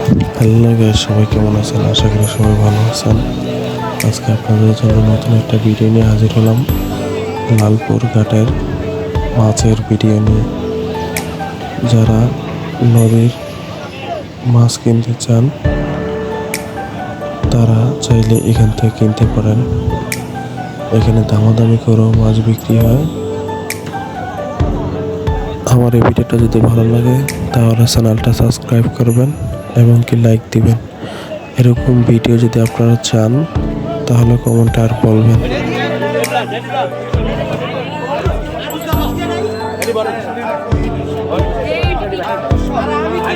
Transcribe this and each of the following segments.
Hello guys, সবাই কেমন আছেন? আশা করি সবাই ভালো আছেন। আজকে আপনাদের জন্য নতুন একটা ভিডিও নিয়ে হাজির হলাম। লালপুর ঘাটের মাছের ভিডিও নিয়ে। যারা নদীর মাছ কিনতে চান তারা চাইলে এখান থেকে কিনতে পারেন। এখানে দামাদামি করেও মাছ বিক্রি হয়। আমার এই ভিডিওটা যদি ভালো লাগে তাহলে চ্যানেলটা সাবস্ক্রাইব করবেন এবং কি লাইক দিবেন। এরকম ভিডিও যদি আপনারা চান তাহলে কমেন্টে আর বলবেন।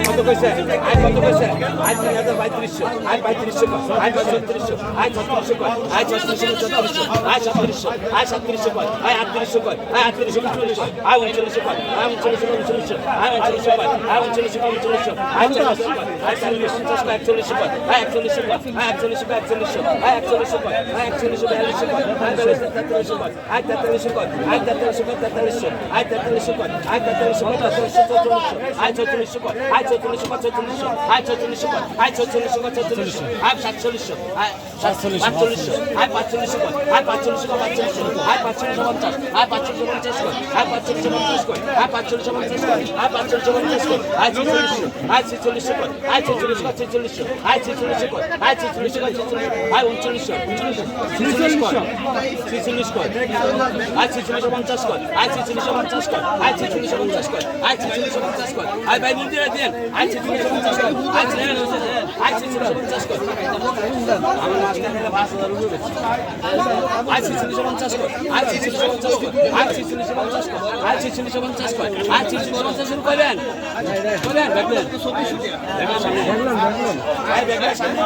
কত কইছে আই কত কইছে I 3032 I 3500 I 3600 I 3600 I 3600 I 3700 I 3700 I 3800 I 3840 I 3900 I 3940 I 3900 I 3940 I 40 I 40 I 40 I 41 I 41 I 41 I 41 I 41 I 43 I 43 I 43 I 43 I 44 I 44 I 44 I 44 I 44 I 44 I 47 I 47 I 45 I 45 I 45 I 45 I 45 I 45 I 45 I 46 I 46 I 46 I 46 I 46 I 46 I 46 I 39 I 46 I 46 I 46 I 46 I ভাই নিয়ে then I 46 I 46 I 46 আমার master মেরে 5000 rupee I 46 I 46 I 46 I 46 I 46 শুরু করেন করেন দেখবেন দেখবেন সামনে দেখলাম আই দেখবেন সামনে